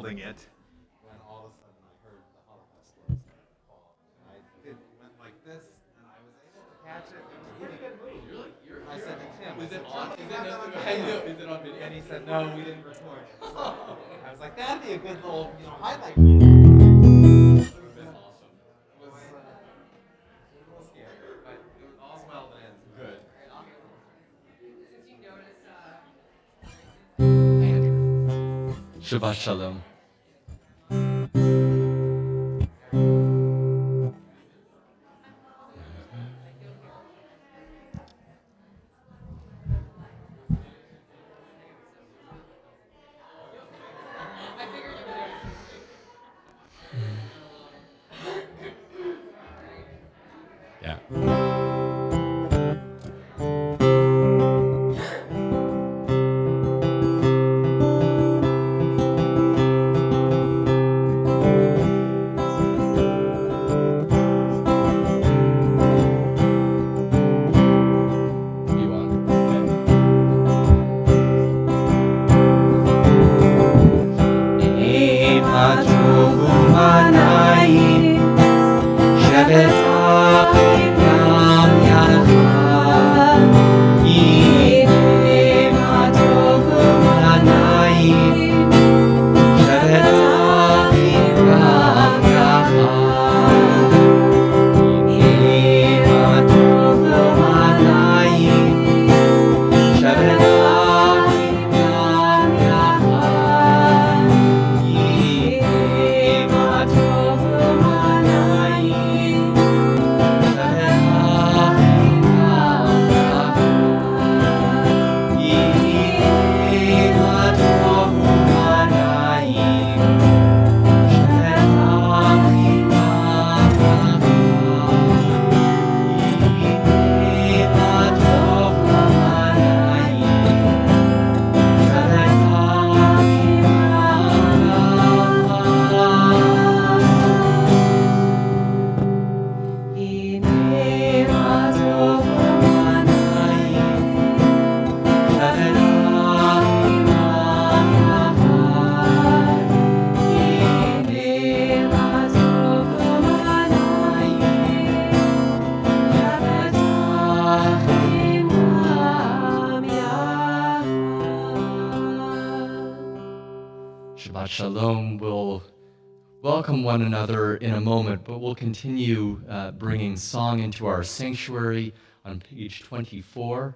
holding it when all of a sudden I heard the Holocaust story start fall. And I went like this, and I was able to catch it. It was a really good move. I said to Tim, Is it on? Is it on video? and he said, no, we didn't record it. So I was like, that'd be a good little, highlight. It was Awesome. a little scary, but it was all well done. Good. Shabbat Shalom. Yeah. You want? Shabbat Shalom. We'll welcome one another in a moment, but we'll continue bringing song into our sanctuary on page 24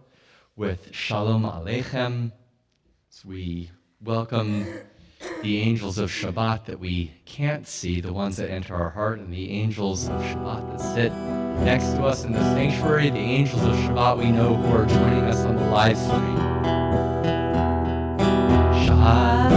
with Shalom Aleichem. As we welcome the angels of Shabbat that we can't see, the ones that enter our heart, and the angels of Shabbat that sit next to us in the sanctuary, the angels of Shabbat we know who are joining us on the live stream. Shabbat.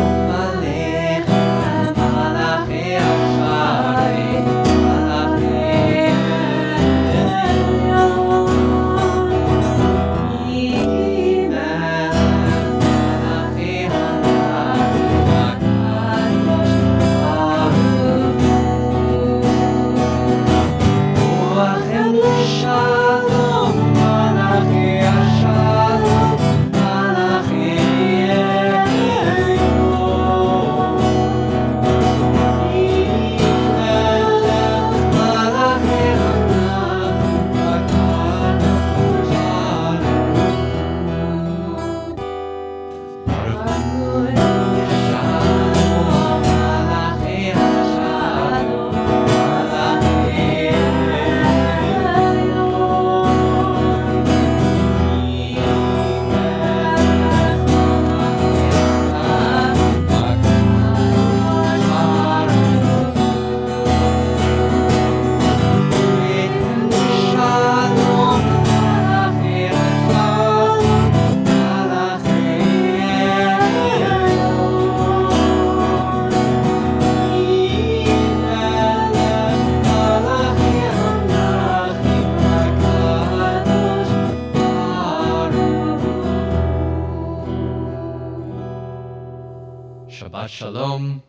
Shabbat Shalom.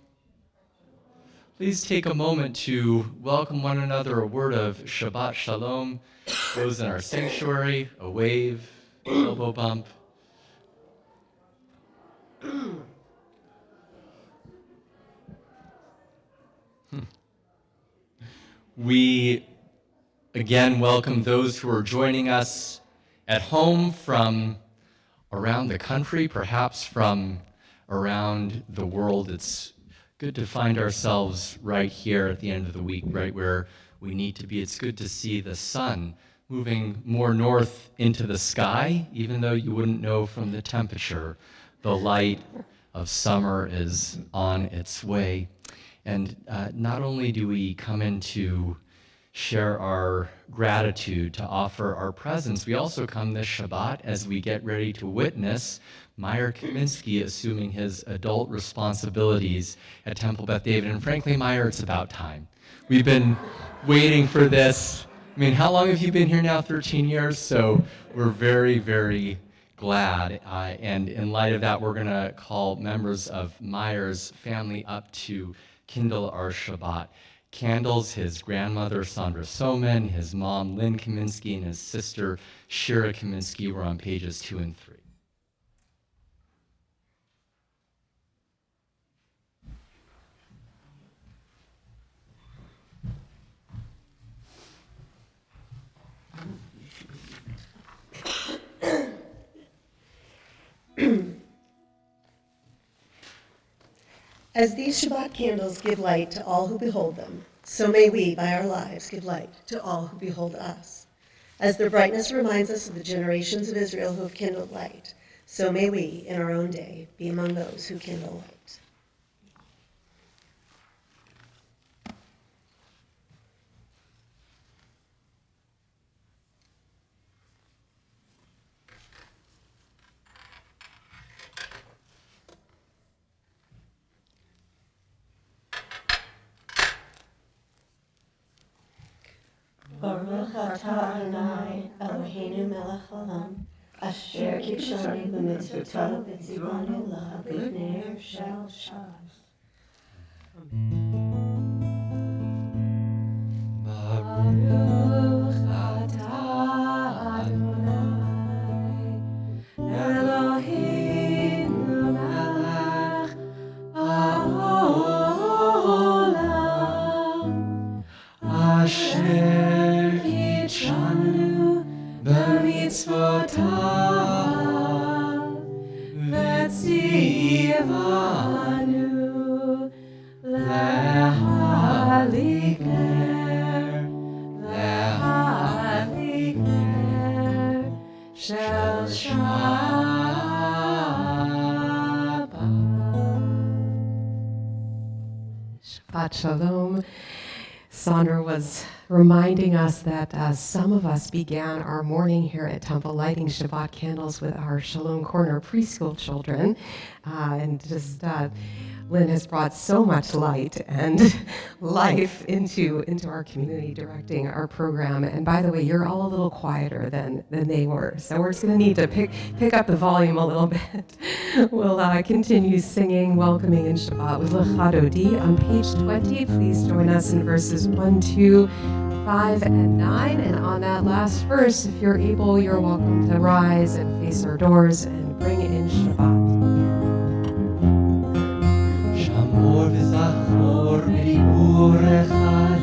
Please take a moment to welcome one another, a word of Shabbat Shalom. Those in our sanctuary, a wave, elbow bump. We again welcome those who are joining us at home from around the country, perhaps from around the world. It's good to find ourselves right here at the end of the week, right where we need to be. It's good to see the sun moving more north into the sky, even though you wouldn't know from the temperature. The light of summer is on its way. And not only do we come in to share our gratitude, to offer our presence, we also come this Shabbat as we get ready to witness Meyer Kaminsky assuming his adult responsibilities at Temple Beth David. And frankly, Meyer, it's about time. We've been waiting for this. I mean, how long have you been here now? 13 years? So we're very, very glad. And in light of that, we're going to call members of Meyer's family up to kindle our Shabbat candles. His grandmother, Sandra Soman, his mom, Lynn Kaminsky, and his sister, Shira Kaminsky, were on pages 2 and 3. As these Shabbat candles give light to all who behold them, so may we, by our lives, give light to all who behold us. As their brightness reminds us of the generations of Israel who have kindled light, so may we, in our own day, be among those who kindle light. Baruch atah Adonai Eloheinu melech haolam, asher kidshanu b'mitzvotav v'tzivanu l'habibner shel shav. Baruch atah Adonai Eloheinu melech haolam, asher b'mitzvotav v'tzivanu l'hadlik ner shel Shabbat. Shabbat Shalom. Sandra was reminding us that some of us began our morning here at Temple lighting Shabbat candles with our Shalom Corner preschool children. Lynn has brought so much light and life into our community directing our program. And by the way, you're all a little quieter than they were. So we're just going to need to pick up the volume a little bit. We'll continue singing, welcoming in Shabbat with L'cha Dodi on page 20. Please join us in verses 1, 2, 5, and 9. And on that last verse, if you're able, you're welcome to rise and face our doors and bring in Shabbat. Shamor v'zachor b'dibur echad,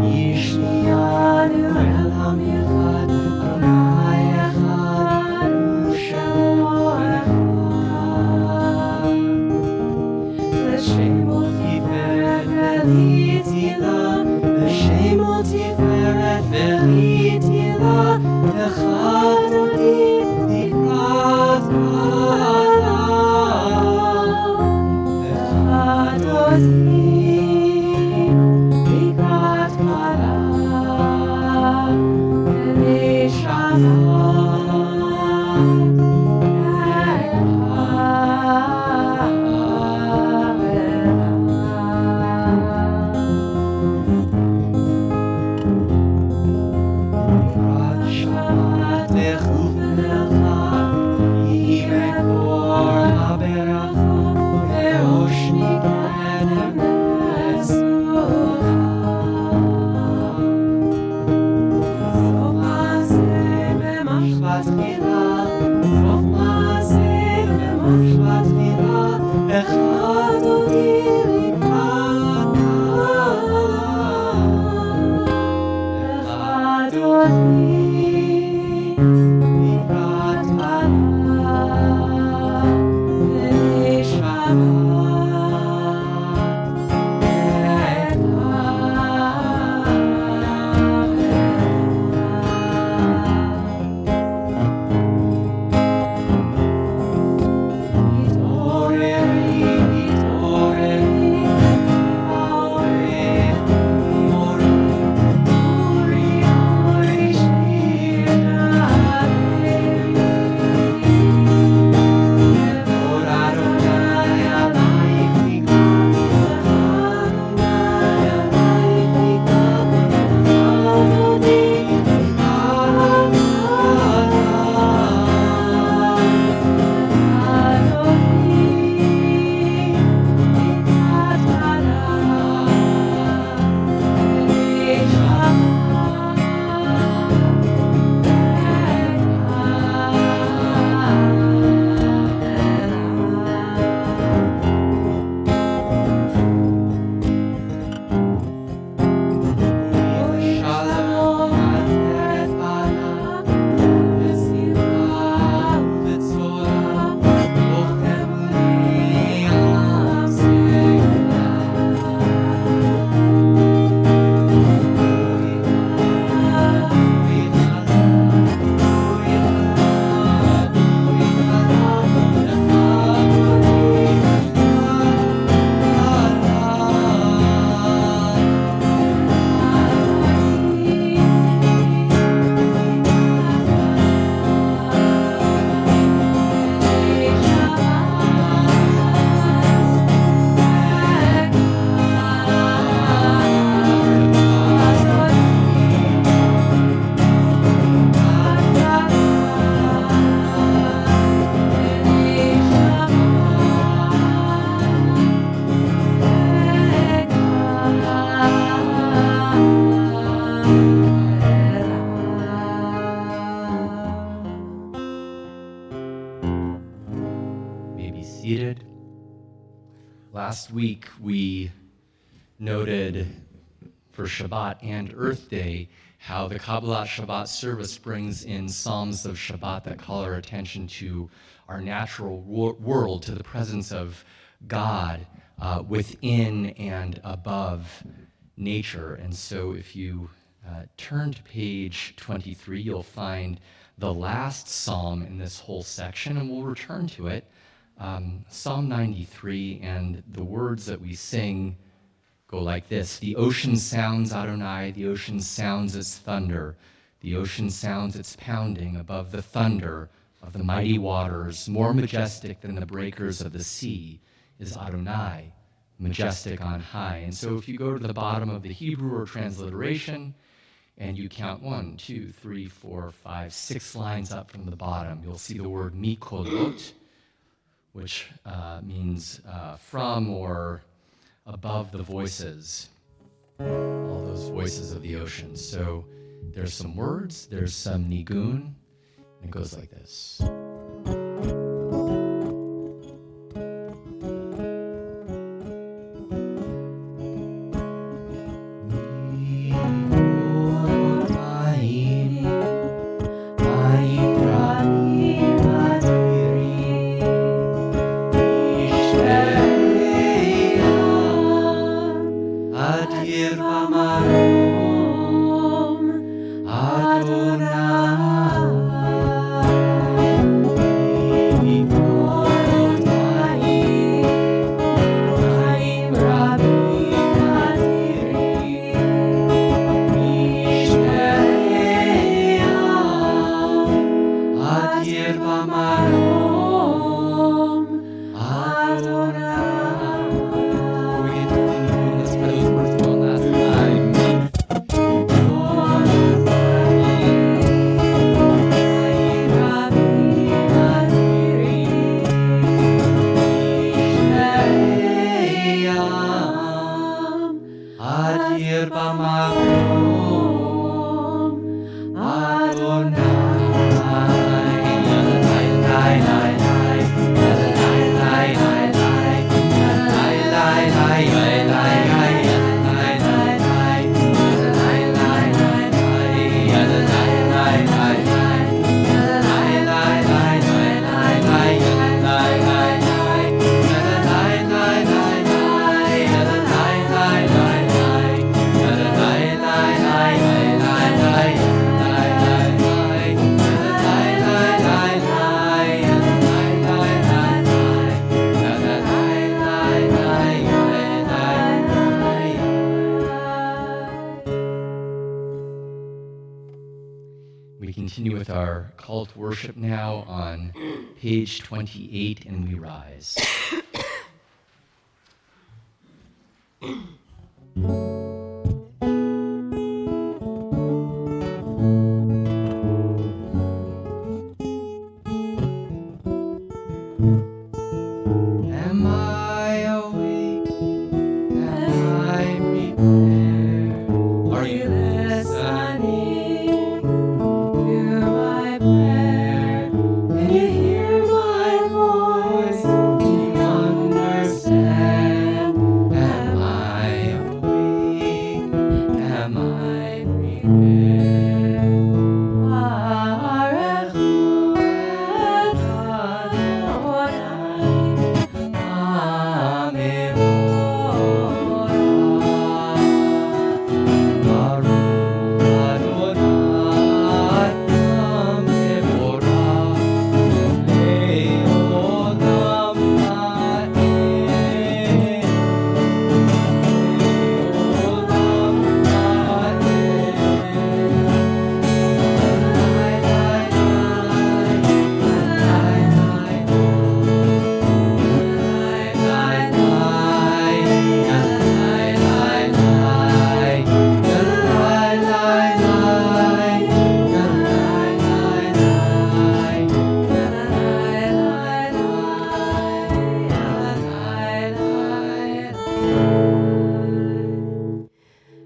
yishnianu el hamichad, Adonai echad, u'shemo echad. L'shem tiferet v'litila, l'shem tiferet v'litila, echad odi likrat be seated. Last week we noted for Shabbat and Earth Day how the Kabbalat Shabbat service brings in psalms of Shabbat that call our attention to our natural world, to the presence of God within and above nature. And so if you turn to page 23, you'll find the last psalm in this whole section, and we'll return to it. Psalm 93, and the words that we sing go like this: the ocean sounds Adonai, the ocean sounds its thunder, the ocean sounds its pounding above the thunder of the mighty waters. More majestic than the breakers of the sea is Adonai, majestic on high. And so if you go to the bottom of the Hebrew or transliteration, and you count 1, 2, 3, 4, 5, 6 lines up from the bottom, you'll see the word mikolot, which means from or above the voices, all those voices of the ocean. So there's some words, there's some nigun, and it goes like this. We continue with our call to worship now on page 28, and we rise. Am I awake? Am I prepared? Are you listening to my prayer? Can you hear my voice? Do you understand? Am I awake? Am I prepared?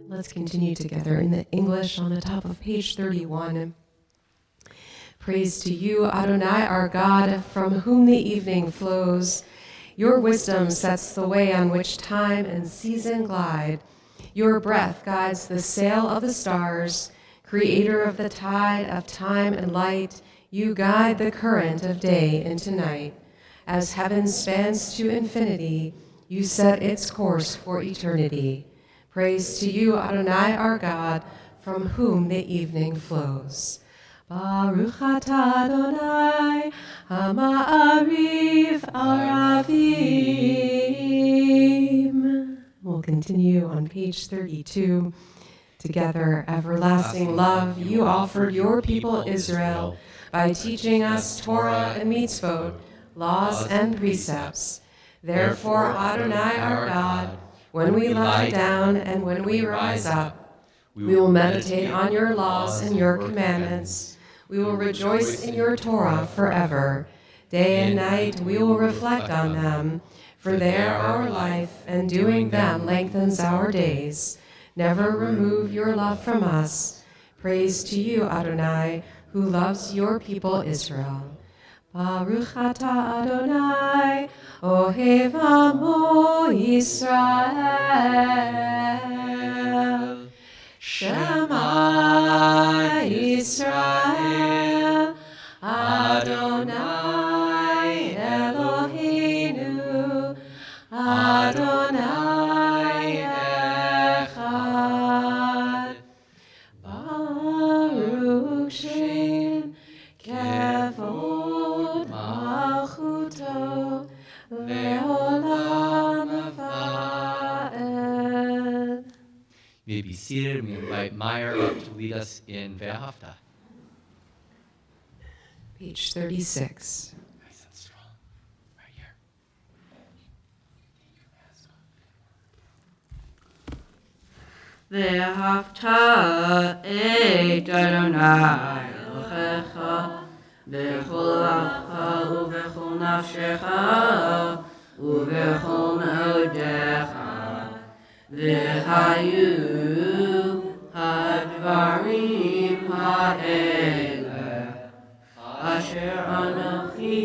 Let's continue together in the English on the top of page 31. Praise to you, Adonai, our God, from whom the evening flows. Your wisdom sets the way on which time and season glide. Your breath guides the sail of the stars. Creator of the tide of time and light, you guide the current of day into night. As heaven spans to infinity, you set its course for eternity. Praise to you, Adonai, our God, from whom the evening flows. Baruch atah Adonai, Ha'ma'ariv Aravim. We'll continue on page 32. Together, everlasting love, you offered your people Israel by teaching us Torah and mitzvot, laws and precepts. Therefore, Adonai, our God, when we lie down and when we rise up, we will meditate on your laws and your commandments. We will rejoice in your Torah forever. Day and night we will reflect on them, for they are our life, and doing them lengthens our days. Never remove your love from us. Praise to you, Adonai, who loves your people Israel. Baruch atah Adonai, Ohev Amo Yisrael. Shema Yisrael, Adonai Eloheinu, Adonai Echad. Baruch Shem Kevod Malchuto Leolam Vaed. You may be seated. We invite Meyer up to lead us in Ve'ahavta. Page 36. Nice and strong. Right here. Ve'ahavta et Adonai Elohecha b'chol lavcha u'b'chol nafshecha u'b'chol me'odecha v'hayu hadvarim ha'ele asher anochi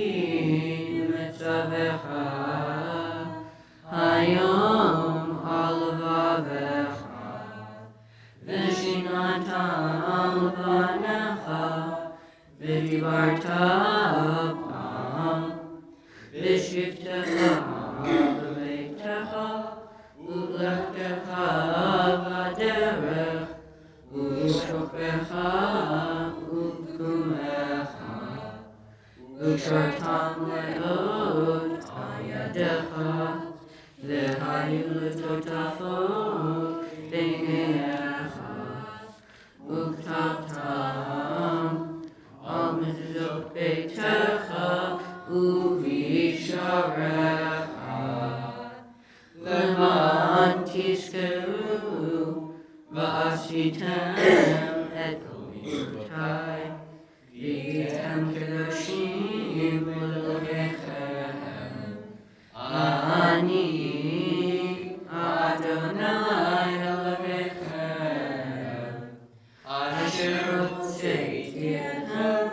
mitzavecha hayom al vavecha v'shinatam levanecha v'dibarta b'am v'shivtecha b'beitecha u'lechtecha v'derech u'shokbecha u'kumecha u'shartam le'od al yadecha v'hayu l'totafot b'neinecha u'ktabtam al mezuzot beitecha u'visharecha למען תזכרו ועשיתם את כל מצוותיי והייתם קדושים לאלוהיכם. אני אדוני אלוהיכם אשר הוצאתי אתכם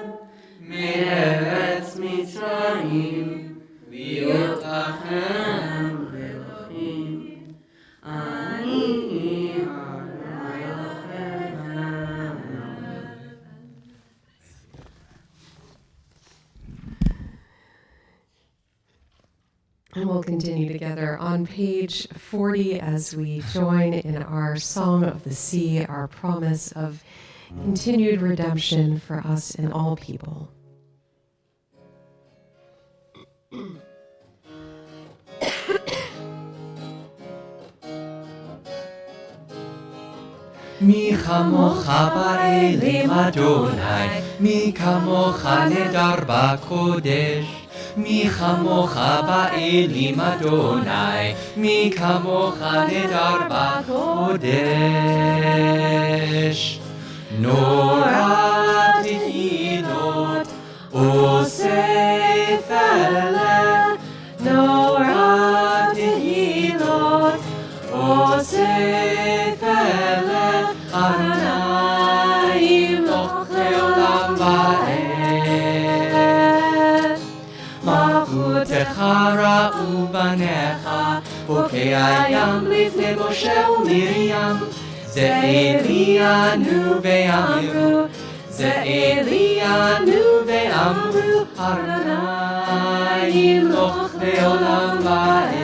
מארץ מצרים להיות לכם לאלוהים. אני אדוני אלוהיכם. And we'll continue together on page 40 as we join in our Song of the Sea, our promise of continued redemption for us and all people. מי כמוך באלים אדוני, מי כמוך נדר בקודש. מי כמוך באלים אדוני, מי כמוך נדר בקודש. נורא תהילות אוסף אלה, נורא תהילות אוסף אלה, אדוני ימלוך לעולם ועד. ותחרה ובניך, בוקי הים לפני משה ומרים, זה אלינו ואמרו, זה אלינו ואמרו, אדוני ימלוך בעולם ועד.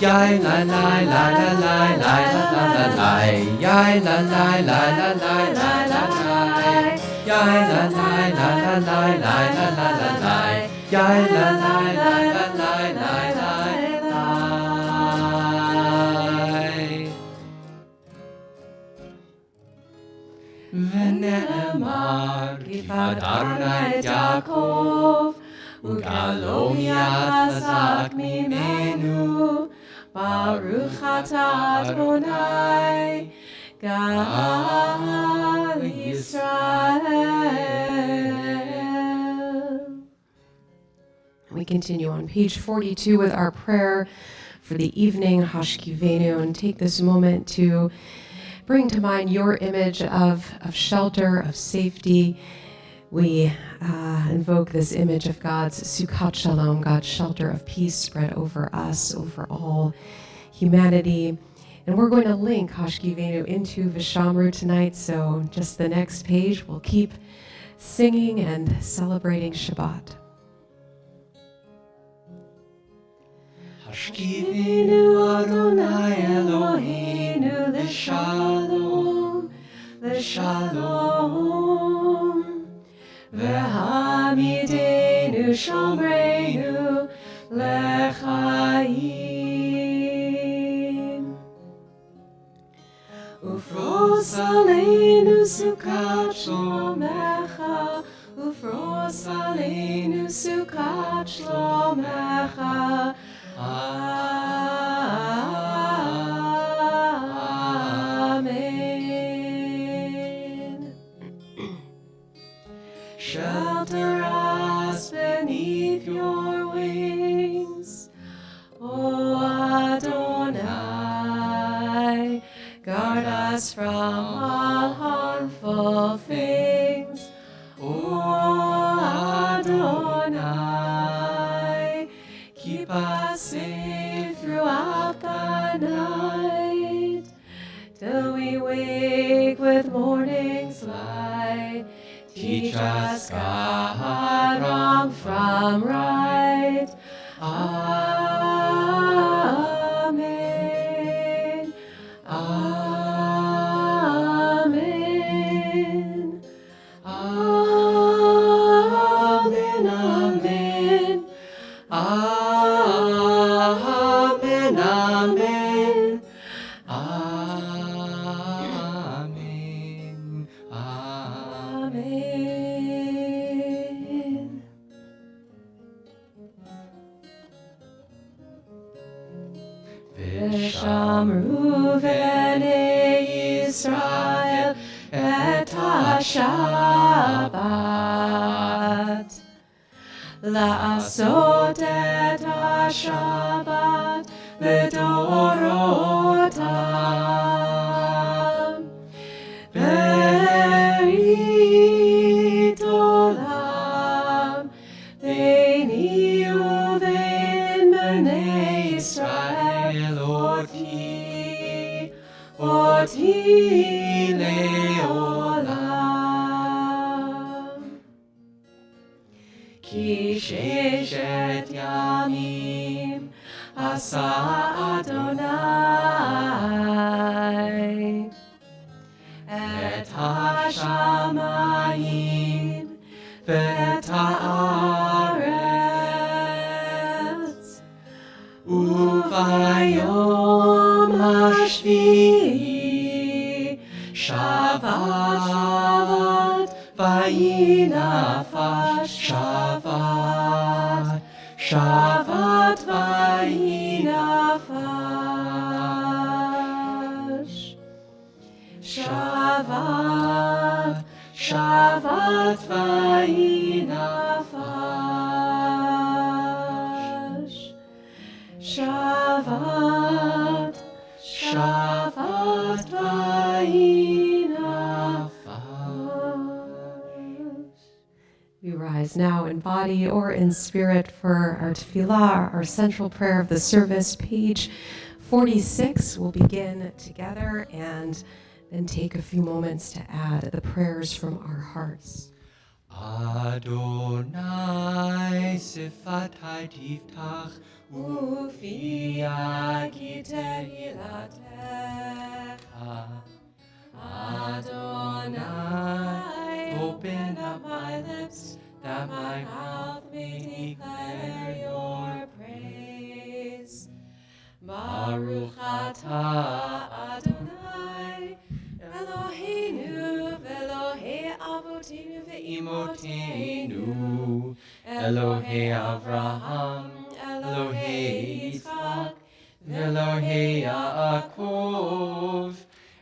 Yai la la la la la la la la la, yai la la la la la la la la, yai la la la la la la la la la, yai la la la la la la la la. ונאמר כי פטרנה את יעקב וגאלו מיד חזק ממנו, ברוך אתה אדוני גאל ישראל. We continue on page 42 with our prayer for the evening, Hashkivenu, and take this moment to bring to mind your image of shelter, of safety. We invoke this image of God's Sukkot Shalom, God's shelter of peace spread over us, over all humanity. And we're going to link Hashkivenu into Vishamru tonight, so just the next page, we'll keep singing and celebrating Shabbat. Hashkivenu Adonai Eloheinu l'shalom, l'shalom. V'hamidenu shomreinu lechaim. Ufros aleinu sukat shlomecha, ufros aleinu sukat shlomecha. Amen. Shelter us beneath your wings, O Adonai. Guard us from all harmful things, O Adonai. Keep us safe throughout the night, till we wake with morning's light. Teach us, God, wrong from right. Amen. Amen. Amen. Amen. Amen. Amen. Amen. Amen. Vishamru v'nei Yisrael et ha-Shabbat, la'asot et ha-Shabbat v'dorotam. Berit olam beini uvein b'nei Yisrael oti le'olam. Ki sheshet yamim asa Adonai et hashamayim ve'et haaretz, uvayom hashvi'i Shabbat vayinafash. Shabbat, Shabbat vayinafash. Shabbat, Shabbat vayinafash. Shabbat, Shabbat vayinafash. We rise now in body or in spirit for our tefillah, our central prayer of the service. Page 46, we'll begin together and then take a few moments to add the prayers from our hearts. Adonai sifatai tiftach ufi Adonai, open up my lips, that my mouth may declare your praise. Baruch atah Adonai, Eloheinu v'Elohei avotenu ve'imotenu, Elohei Avraham, Elohei Yitzchak, Elohei Yaakov,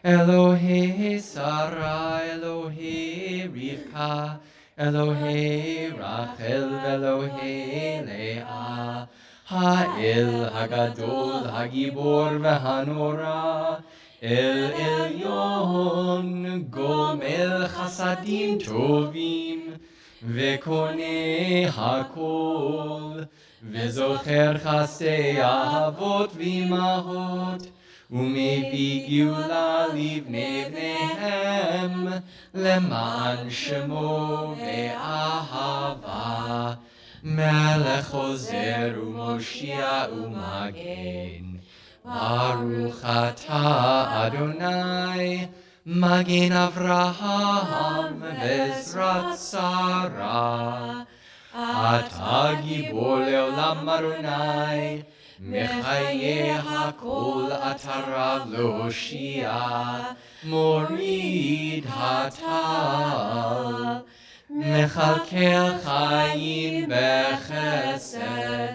Elohei Sarah, Elohei Rivka, Elohei Rachel, Elohei Leah, Ha'el Hagadol, Hagibor v'Hanora, El Elyon, Gomel Chasadim Tovim, Vekone Hakol, Vezocher Chasdei Ahavot v'Imahot, ומביא גאולה לבני בניהם, למען שמו באהבה, מלך עוזר ומושיע ומגן. ברוך אתה אדוני, מגן אברהם בעזרת שרה. אתה גיבור לעולם אדוני, מחיי הכל אתה רב להושיע, מוריד הטל, מכלכל חיים בחסד,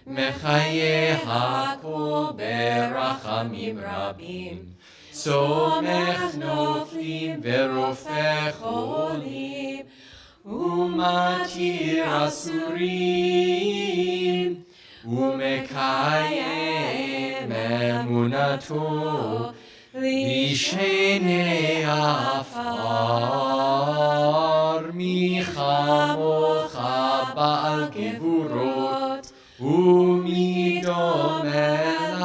מחיי הכל ברחמים רבים, סומך נופלים ורופא חולים, ומתיר אסורים, ומקיים אמונתו לשני עפר. מי כמוך בעל גבורות ומי דומה לך,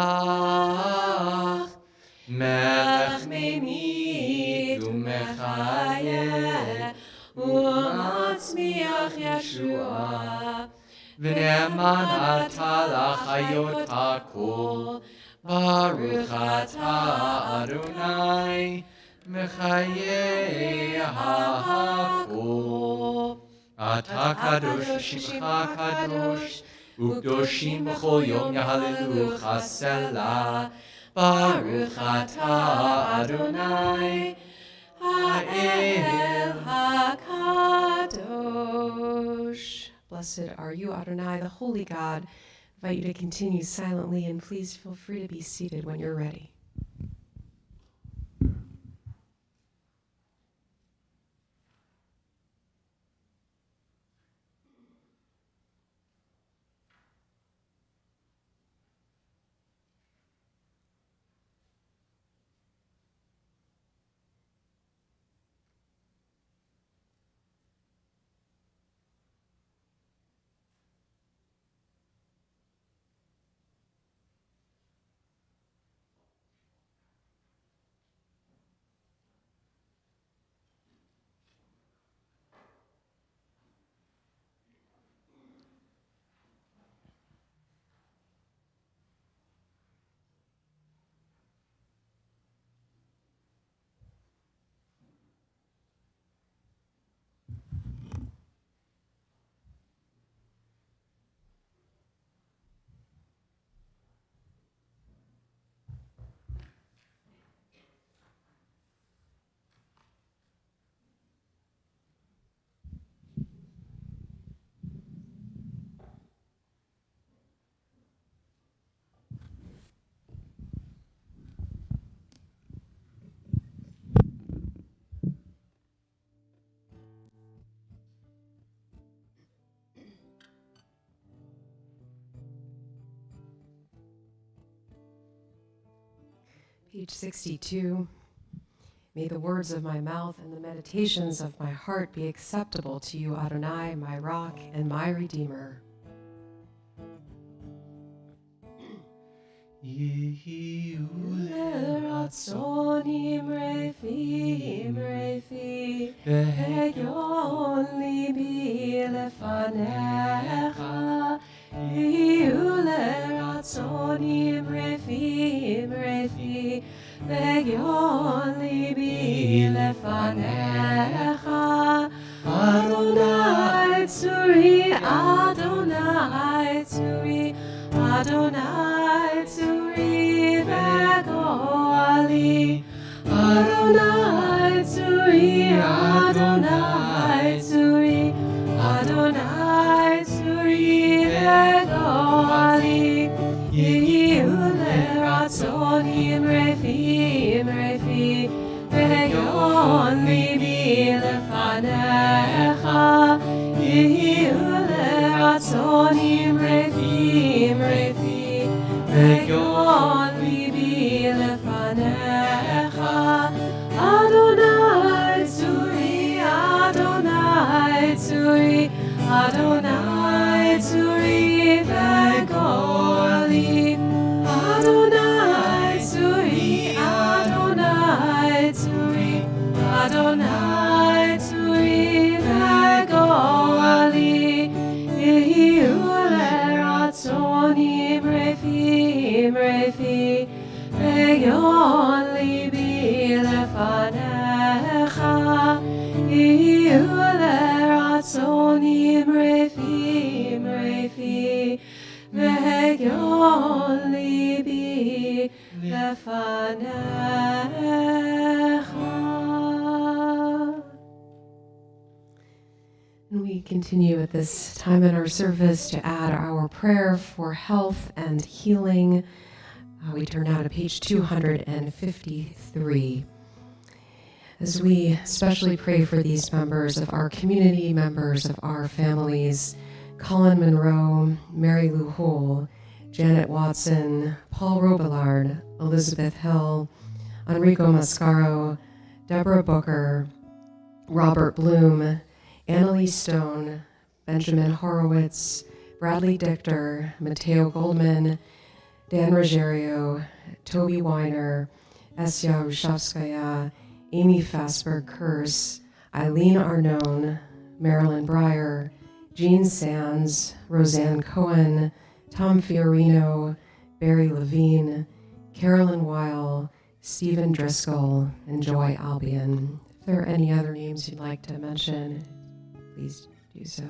מלך ממית ומחיה ומצמיח ישועה, ונאמן אתה לחיות הכל. ברוך אתה אדוני מחיי הכל. אתה קדוש ושמך קדוש, וקדושים בכל יום יהללוך סלה. ברוך אתה אדוני האל הקדוש. Blessed are you, Adonai, the holy God. I invite you to continue silently, and please feel free to be seated when you're ready. Page 62. May the words of my mouth and the meditations of my heart be acceptable to you, Adonai, my rock and my redeemer. Ratzonim refim refi ve'yon libi lefanecha Yihu leratzonim refim refi ve'yon libi lefanecha Adonai tzuri, Adonai tzuri, Adonai tzuri ve'goali Adonai tzuri, Adonai tzuri, Adonai tzuri ve'goali Yihu leratzonim refim refi ve'yon libi lefanecha Yihu leratzonim refim refi ve'yon libi lefanecha Adonai tzuri, Adonai tzuri, Adonai tzuri ve'goali Adonai tzuri, Adonai tzuri, Adonai tzuri ve'goali Yihu leratzonim refim refi ve'yon libi lefanecha Yihu leratzonim refim refi ve'yon libi lefanecha. And we continue at this time in our service to add our prayer for health and healing. We turn now to page 253. As we especially pray for these members of our community, members of our families, Colin Monroe, Mary Lou Hole, Janet Watson, Paul Robillard, Elizabeth Hill, Enrico Mascaro, Deborah Booker, Robert Bloom, Annalie Stone, Benjamin Horowitz, Bradley Dichter, Matteo Goldman, Dan Ruggiero, Toby Weiner, Esya Rushavskaya, Amy Fasberg-Kurz, Eileen Arnone, Marilyn Breyer, Jean Sands, Roseanne Cohen, Tom Fiorino, Barry Levine, Carolyn Weil, Stephen Driscoll, and Joy Albion. If there are any other names you'd like to mention, please do so.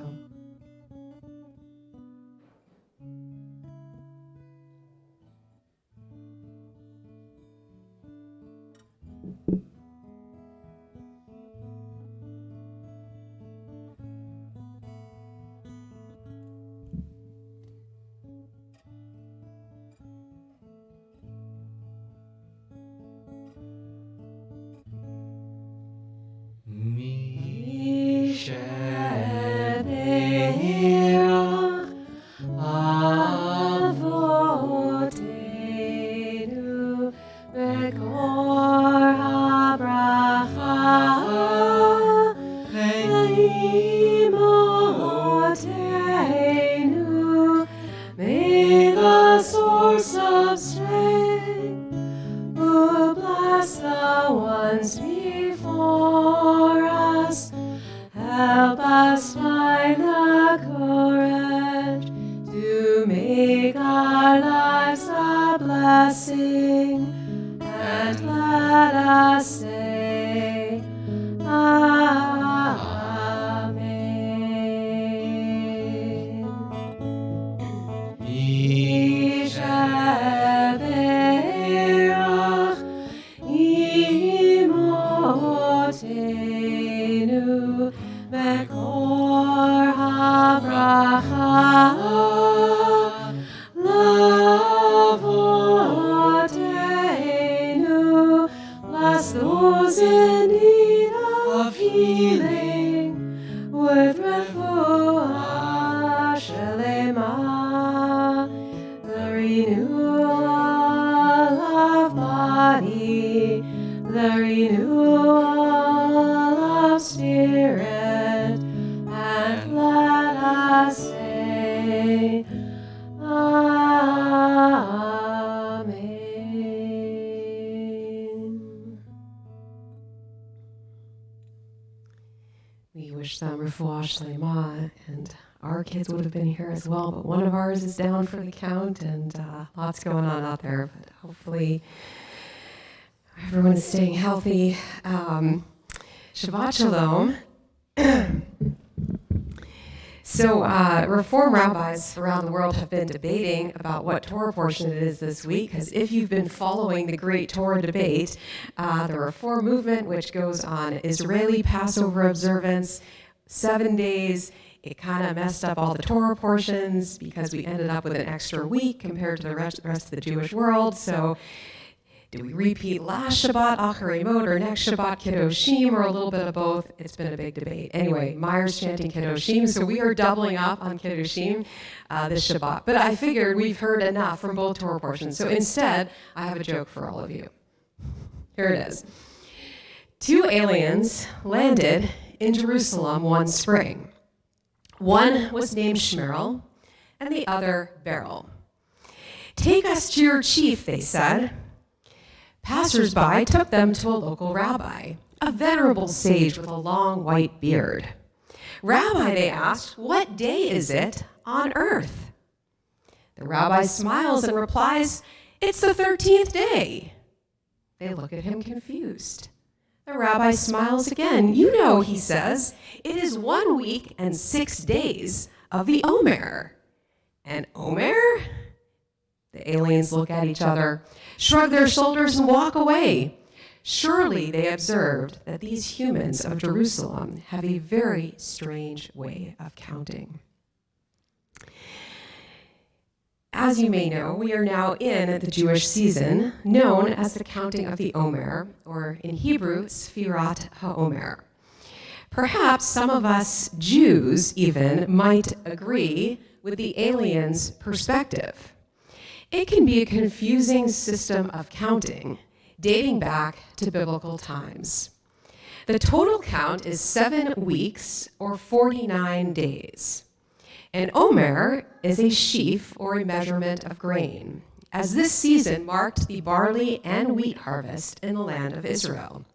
Bless the say, Amen. We wish them refuah shlema, and our kids would have been here as well, but one of ours is down for the count, and lots going on out there, but hopefully everyone is staying healthy. Shabbat Shalom. So Reform rabbis around the world have been debating about what Torah portion it is this week, because if you've been following the great Torah debate, the Reform movement, which goes on Israeli Passover observance, 7 days, it kind of messed up all the Torah portions because we ended up with an extra week compared to the rest of the Jewish world. So do we repeat last Shabbat Acharei Mot or next Shabbat Kiddushim or a little bit of both? It's been a big debate. Anyway, Meyer's chanting Kiddushim, so we are doubling up on Kiddushim this Shabbat. But I figured we've heard enough from both Torah portions. So instead, I have a joke for all of you. Here it is. 2 aliens landed in Jerusalem one spring. One was named Shmuel, and the other Beryl. "Take us to your chief," they said. Passers-by took them to a local rabbi, a venerable sage with a long white beard. "Rabbi," they asked, "what day is it on earth?" The rabbi smiles and replies, "It's the 13th day." They look at him confused. The rabbi smiles again. "You know," he says, "it is 1 week and 6 days of the Omer." "And Omer?" The aliens look at each other, shrug their shoulders, and walk away. Surely, they observed that these humans of Jerusalem have a very strange way of counting. As you may know, we are now in the Jewish season, known as the counting of the Omer, or in Hebrew, Sfirat HaOmer. Perhaps some of us Jews even might agree with the aliens' perspective. It can be a confusing system of counting, dating back to biblical times. The total count is 7 weeks, or 49 days. An omer is a sheaf or a measurement of grain, as this season marked the barley and wheat harvest in the land of Israel.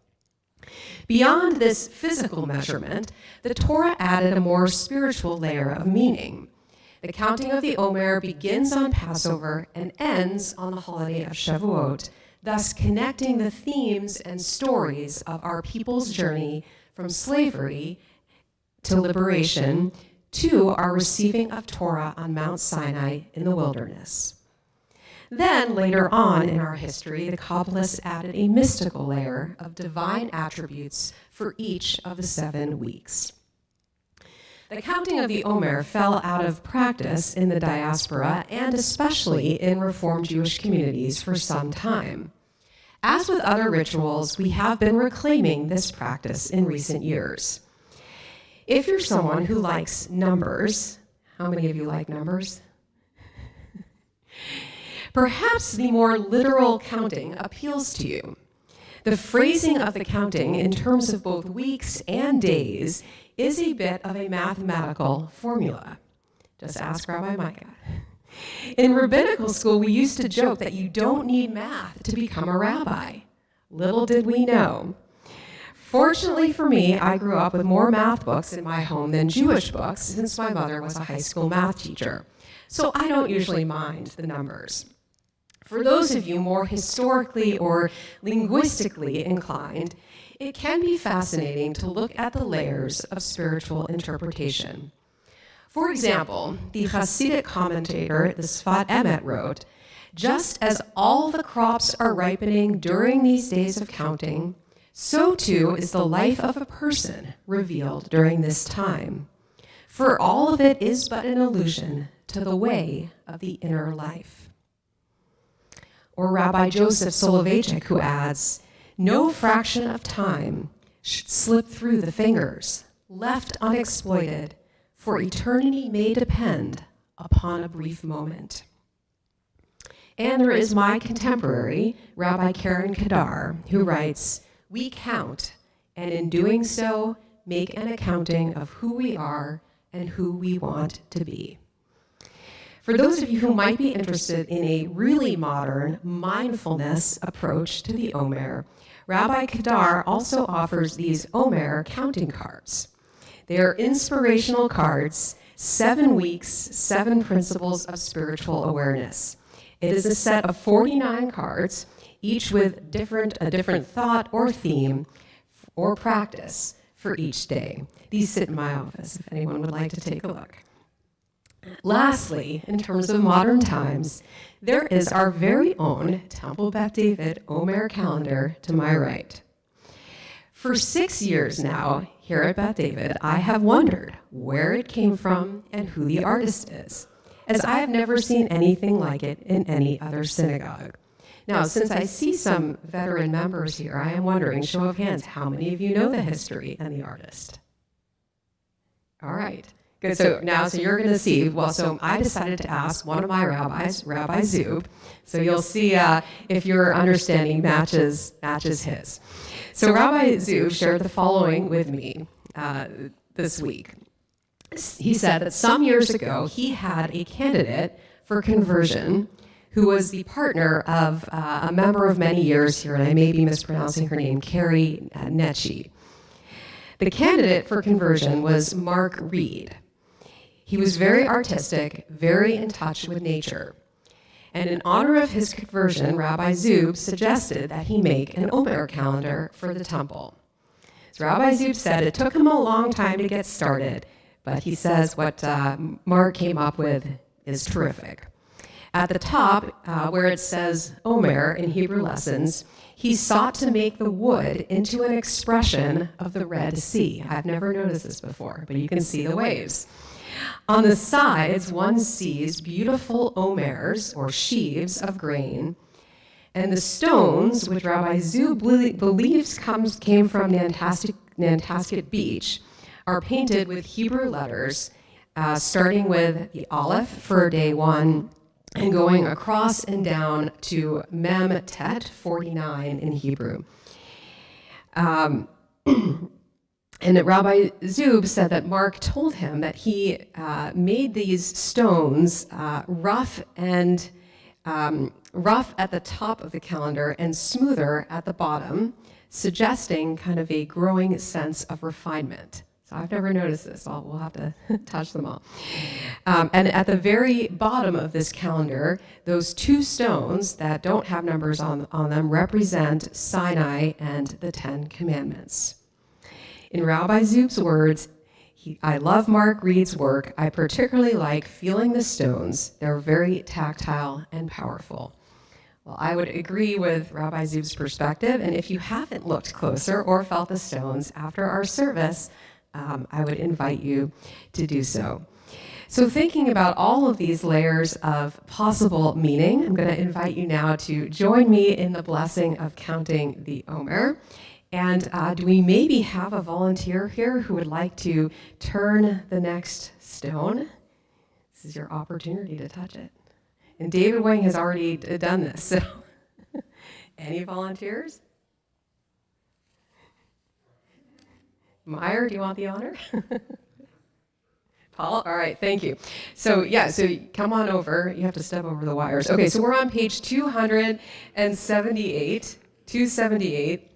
Beyond this physical measurement, the Torah added a more spiritual layer of meaning. The counting of the Omer begins on Passover and ends on the holiday of Shavuot, thus connecting the themes and stories of our people's journey from slavery to liberation to our receiving of Torah on Mount Sinai in the wilderness. Then, later on in our history, the Kabbalists added a mystical layer of divine attributes for each of the 7 weeks. The counting of the Omer fell out of practice in the diaspora and especially in Reformed Jewish communities for some time. As with other rituals, we have been reclaiming this practice in recent years. If you're someone who likes numbers, how many of you like numbers? Perhaps the more literal counting appeals to you. The phrasing of the counting in terms of both weeks and days is a bit of a mathematical formula. Just ask Rabbi Micah. In rabbinical school, we used to joke that you don't need math to become a rabbi. Little did we know. Fortunately for me, I grew up with more math books in my home than Jewish books since my mother was a high school math teacher. So I don't usually mind the numbers. For those of you more historically or linguistically inclined, it can be fascinating to look at the layers of spiritual interpretation. For example, the Hasidic commentator, the Sfat Emet, wrote, "Just as all the crops are ripening during these days of counting, so too is the life of a person revealed during this time. For all of it is but an allusion to the way of the inner life." Or Rabbi Joseph Soloveitchik, who adds, "No fraction of time should slip through the fingers, left unexploited, for eternity may depend upon a brief moment." And there is my contemporary, Rabbi Karen Kadar, who writes, "We count, and in doing so, make an accounting of who we are and who we want to be. For those of you who might be interested in a really modern mindfulness approach to the Omer, Rabbi Kedar also offers these Omer counting cards. They are inspirational cards, 7 weeks, 7 principles of spiritual awareness. It is a set of 49 cards, each with a different thought or theme or practice for each day. These sit in my office if anyone would like to take a look. Lastly, in terms of modern times, there is our very own Temple Beth David Omer calendar to my right. For 6 years now, here at Beth David, I have wondered where it came from and who the artist is, as I have never seen anything like it in any other synagogue. Now, since I see some veteran members here, I am wondering, show of hands, how many of you know the history and the artist? All right. Good. So you're going to see. Well, so I decided to ask one of my rabbis, Rabbi Zub. So you'll see if your understanding matches his. So Rabbi Zub shared the following with me this week. He said that some years ago he had a candidate for conversion who was the partner of a member of many years here, and I may be mispronouncing her name, Carrie Netchie. The candidate for conversion was Mark Reed. He was very artistic, very in touch with nature. And in honor of his conversion, Rabbi Zub suggested that he make an Omer calendar for the temple. So Rabbi Zub said it took him a long time to get started, but he says what Mark came up with is terrific. At the top, where it says Omer in Hebrew lessons, he sought to make the wood into an expression of the Red Sea. I've never noticed this before, but you can see the waves. On the sides, one sees beautiful omers, or sheaves of grain, and the stones, which Rabbi Zub believes came from Nantasket Beach, are painted with Hebrew letters, starting with the Aleph for day 1, and going across and down to Mem Tet 49 in Hebrew. And Rabbi Zub said that Mark told him that he made these stones rough at the top of the calendar and smoother at the bottom, suggesting kind of a growing sense of refinement. So I've never noticed this. We'll have to touch them all. And at the very bottom of this calendar, those 2 stones that don't have numbers on them represent Sinai and the 10 Commandments. In Rabbi Zub's words, I love Mark Reed's work. I particularly like feeling the stones. They're very tactile and powerful. Well, I would agree with Rabbi Zub's perspective, and if you haven't looked closer or felt the stones after our service, I would invite you to do so. So thinking about all of these layers of possible meaning, I'm going to invite you now to join me in the blessing of counting the Omer. And do we maybe have a volunteer here who would like to turn the next stone? This is your opportunity to touch it. And David Wing has already done this, so any volunteers? Meyer, do you want the honor? Paul? All right, thank you. So come on over. You have to step over the wires. Okay, so we're on page 278.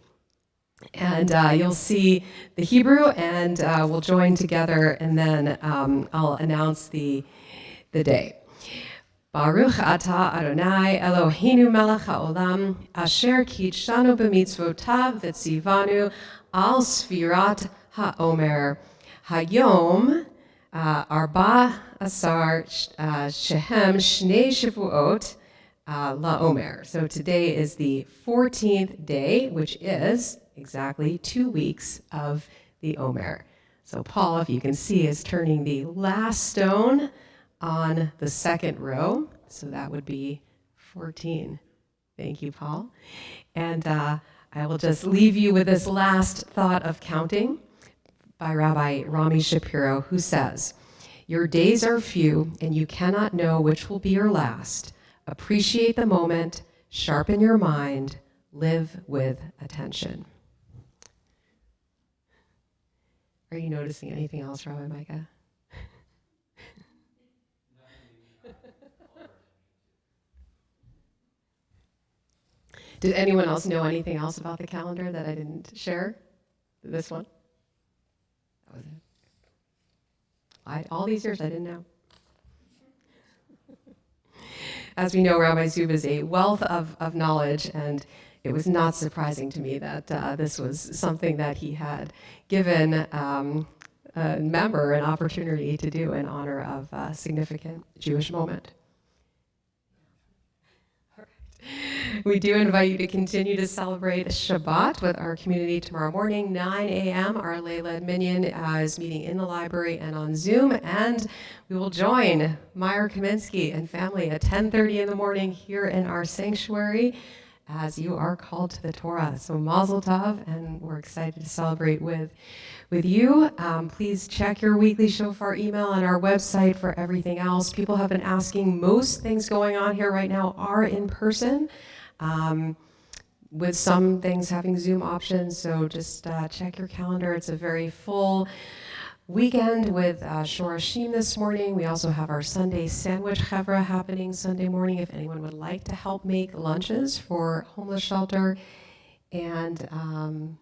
And you'll see the Hebrew, and we'll join together, and then I'll announce the day. Baruch atah Adonai Eloheinu melech haolam, asher kitshanu b'mitzvotav v'tzivanu al sfirat ha'omer. Hayom arba asar shehem shnei shavuot la'omer. So today is the 14th day, which is exactly 2 weeks of the Omer. So Paul, if you can see, is turning the last stone on the second row. So that would be 14. Thank you, Paul. And I will just leave you with this last thought of counting by Rabbi Rami Shapiro, who says, "Your days are few, and you cannot know which will be your last. Appreciate the moment, sharpen your mind, live with attention." Are you noticing anything else, Rabbi Micah? Did anyone else know anything else about the calendar that I didn't share? This one? That was it. All these years I didn't know. As we know, Rabbi Zub is a wealth of knowledge, and it was not surprising to me that this was something that he had given a member an opportunity to do in honor of a significant Jewish moment. We do invite you to continue to celebrate Shabbat with our community tomorrow morning, 9 a.m. Our lay-led minyan is meeting in the library and on Zoom, and we will join Meyer Kaminsky and family at 10:30 in the morning here in our sanctuary as you are called to the Torah. So Mazel Tov, and we're excited to celebrate with you. Please check your weekly shofar email on our website for everything else. People have been asking, most things going on here right now are in person, with some things having Zoom options. So just check your calendar. It's a very full weekend with Shorashim this morning. We also have our Sunday sandwich chevra happening Sunday morning if anyone would like to help make lunches for homeless shelter. And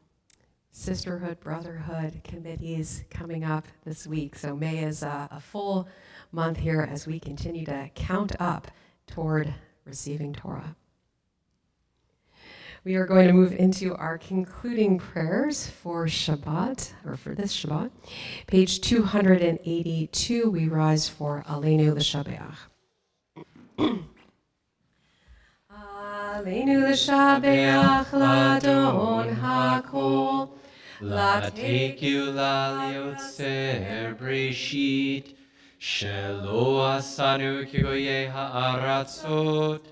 sisterhood, brotherhood committees coming up this week. So May is a full month here as we continue to count up toward receiving Torah. We are going to move into our concluding prayers for Shabbat, or for this Shabbat. Page 282, we rise for Aleinu l'Shabeach. Aleinu l'Shabeach l'Adon HaKol, Latekula liotzer breshit, shelo asanu kigoye ha'aratzot,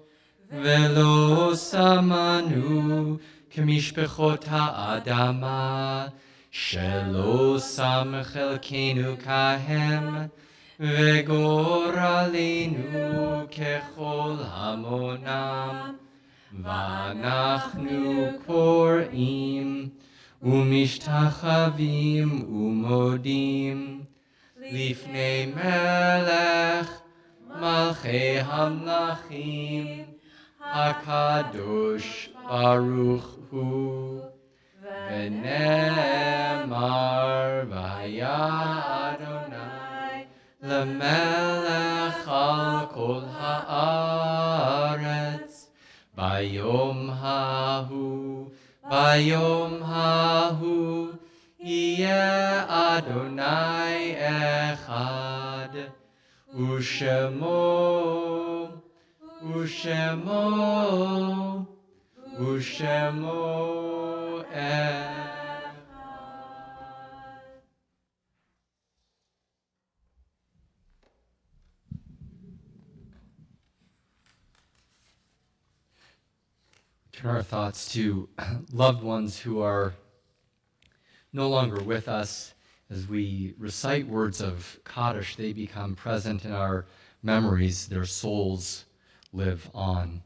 velo samanu kemishpechot ha'adama, shelo sam chelkenu kahem, vegoralenu kechol hamonam, vanachnu korim, umishtachavim umodim, lifnei melech, malchei hamlachim, hakadosh baruch hu, v'nemar v'haya Adonai, lemelech al kol haaretz, bayom hahu, yeh Adonai echad, ushemo echad. Turn our thoughts to loved ones who are no longer with us. As we recite words of Kaddish, they become present in our memories. Their souls live on.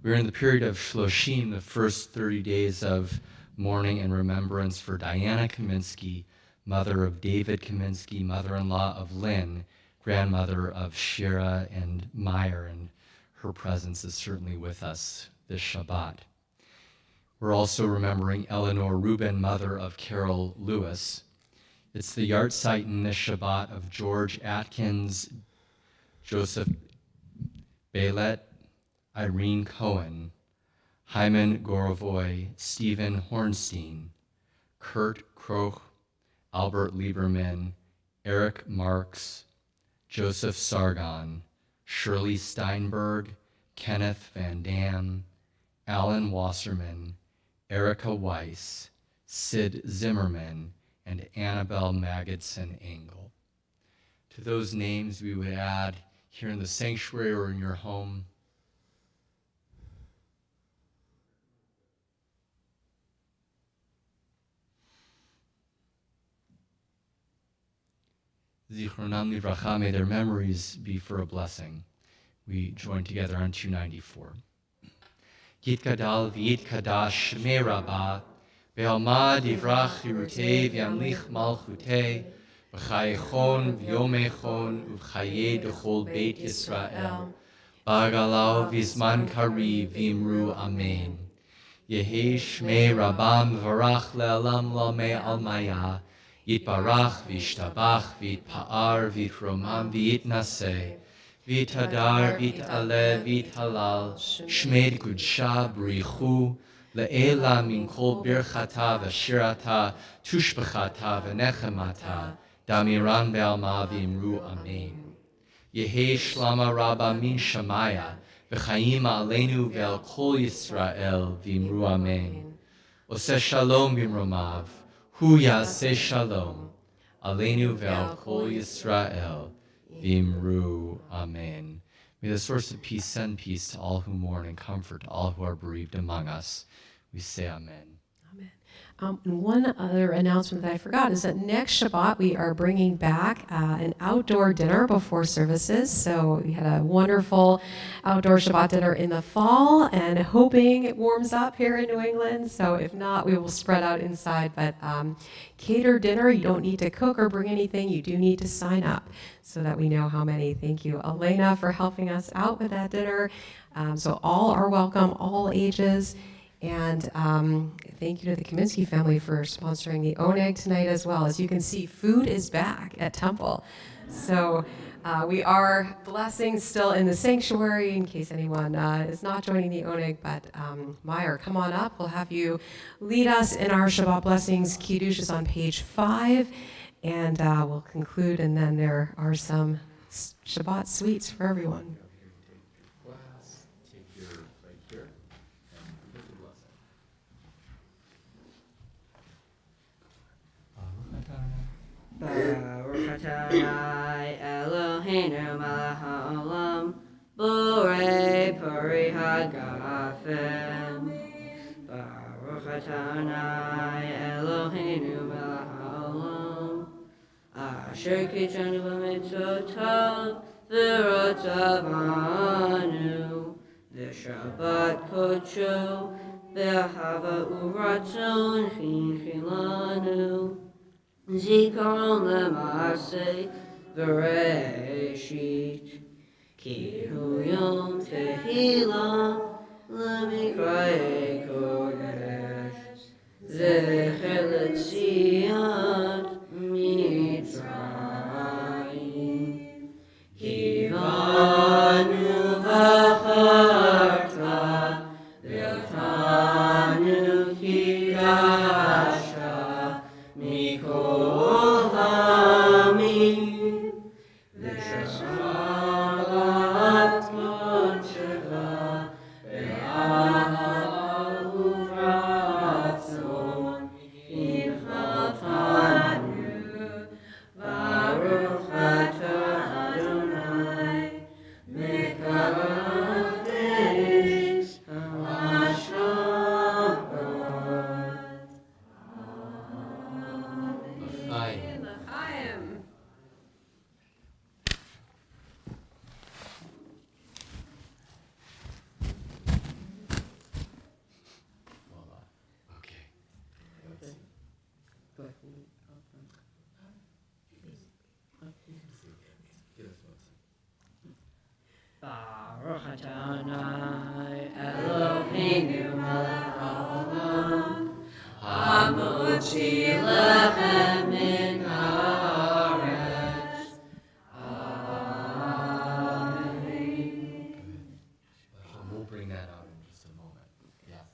We're in the period of Shloshim, the first 30 days of mourning and remembrance for Diana Kaminsky, mother of David Kaminsky, mother-in-law of Lynn, grandmother of Shira and Meyer, and her presence is certainly with us this Shabbat. We're also remembering Eleanor Rubin, mother of Carol Lewis. It's the yahrzeit in this Shabbat of George Atkins, Joseph Baylet, Irene Cohen, Hyman Gorovoy, Stephen Hornstein, Kurt Kroch, Albert Lieberman, Eric Marks, Joseph Sargon, Shirley Steinberg, Kenneth Van Dam, Alan Wasserman, Erica Weiss, Sid Zimmerman, and Annabelle Magidson Engel. To those names we would add here in the sanctuary or in your home, Zichronam Livracha, may their memories be for a blessing. We join together on 294. Yitkadal v'yitkadash shmei rabbah, be'alma divrach yirutei v'yamlich malchutei, v'chayechon v'yomechon uv'chayei dechol Beit Yisrael, Bagalau Visman Kari Vimru Amen. Yehi Shmei Rabam Varach Le'alam Lamei Almaya. Yitbarach Vishtabach Vitpa'ar Vitromam Vitnaseh. Vitadar Vitale Vithalal. Shmed Gudsha Brichu. Le'ela Min Kol Birchata V'Shirata. Tushbechata V'Nechemata. Damiran Be'alma Vimru Amen. Yehi Shlama Rabba Min Shamaya. V'chaim Aleinu Ve'al Kol Yisrael Vimru Amen. Oseh Shalom Bimromav. Hu Yaseh Shalom. Aleinu Ve'al Kol Yisrael Vimru Amen. May the source of peace send peace to all who mourn and comfort all who are bereaved among us. We say Amen. And one other announcement that I forgot is that next Shabbat we are bringing back an outdoor dinner before services. So we had a wonderful outdoor Shabbat dinner in the fall and hoping it warms up here in New England. So if not, we will spread out inside. But catered dinner, you don't need to cook or bring anything. You do need to sign up so that we know how many. Thank you, Elena, for helping us out with that dinner. So all are welcome, all ages. And thank you to the Kaminsky family for sponsoring the Oneg tonight as well. As you can see, food is back at Temple. So we are blessing still in the sanctuary in case anyone is not joining the Oneg. But Meyer, come on up. We'll have you lead us in our Shabbat blessings. Kiddush is on page 5. And we'll conclude. And then there are some Shabbat sweets for everyone. Baruch Adonai Eloheinu melech haolam borei pori hagafim. Baruch Adonai Eloheinu melech haolam asher kitchanu b'mitzvotav v'rotzav banu v'shabbat kodsho v'ahava u'ratzon chinchilanu Zikaron lema'aseh v'reshit Ki hu yom tehillah lemikra'ei kodesh Zecher l'tziat Mitzrayim Ki banu v'charta v'tanu kidashta Mikol Hamim V'Shabbat Kodshecha Ve'ahava u'ratzon Inchatanu Baruch Atah Adonai Mekadesh HaShabbat Baruch Adonai Eloheinu melech haolam hamotzi lechem min haaretz. Amen. We'll bring that out in just a moment. Yeah.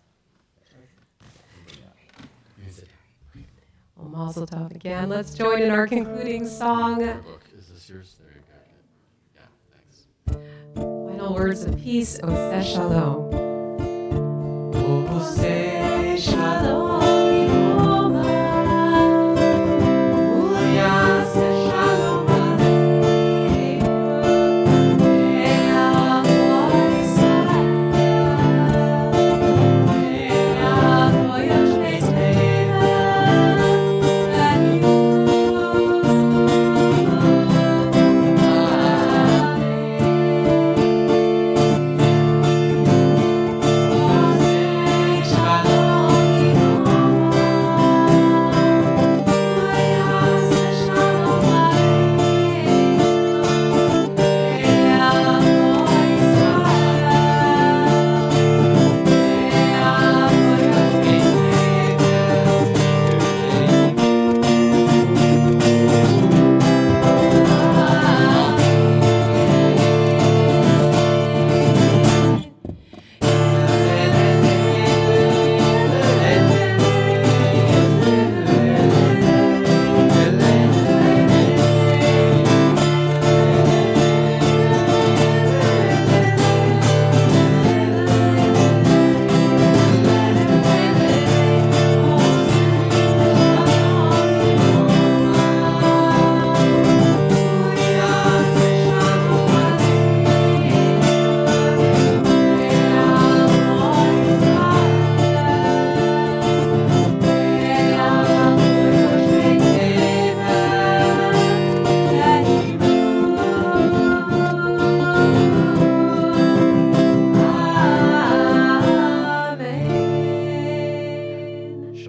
Well, Mazel Tov again. Let's join in our concluding song. Book. Is this yours? There you go. Yeah, thanks. Final words of peace. Oseh Shalom. Oseh Shalom. Shalom.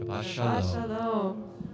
Shabbat Shabbat Shalom. Shalom.